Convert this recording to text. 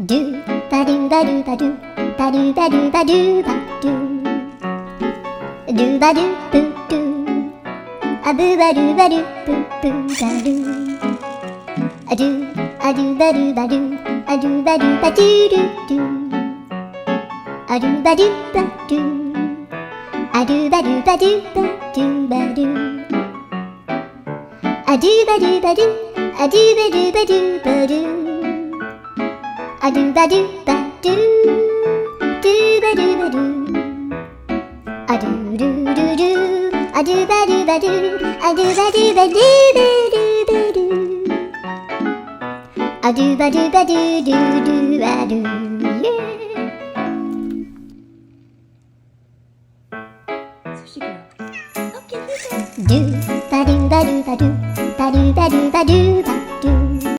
do ba do ba do ba do ba do ba do ba do ba do ba do boo do a boo ba do ba do boo boo ba do a do ba do ba do a do ba do ba do do do a do ba do ba do a do ba do ba do ba do ba do a do ba do ba do a do ba do ba do ba do a do ba do ba do do ba do ba do a do do do do a do ba do ba do a do ba do ba do ba do ba do a do ba do ba do do do ba do Sushi girl. Okay, do ba do ba do ba do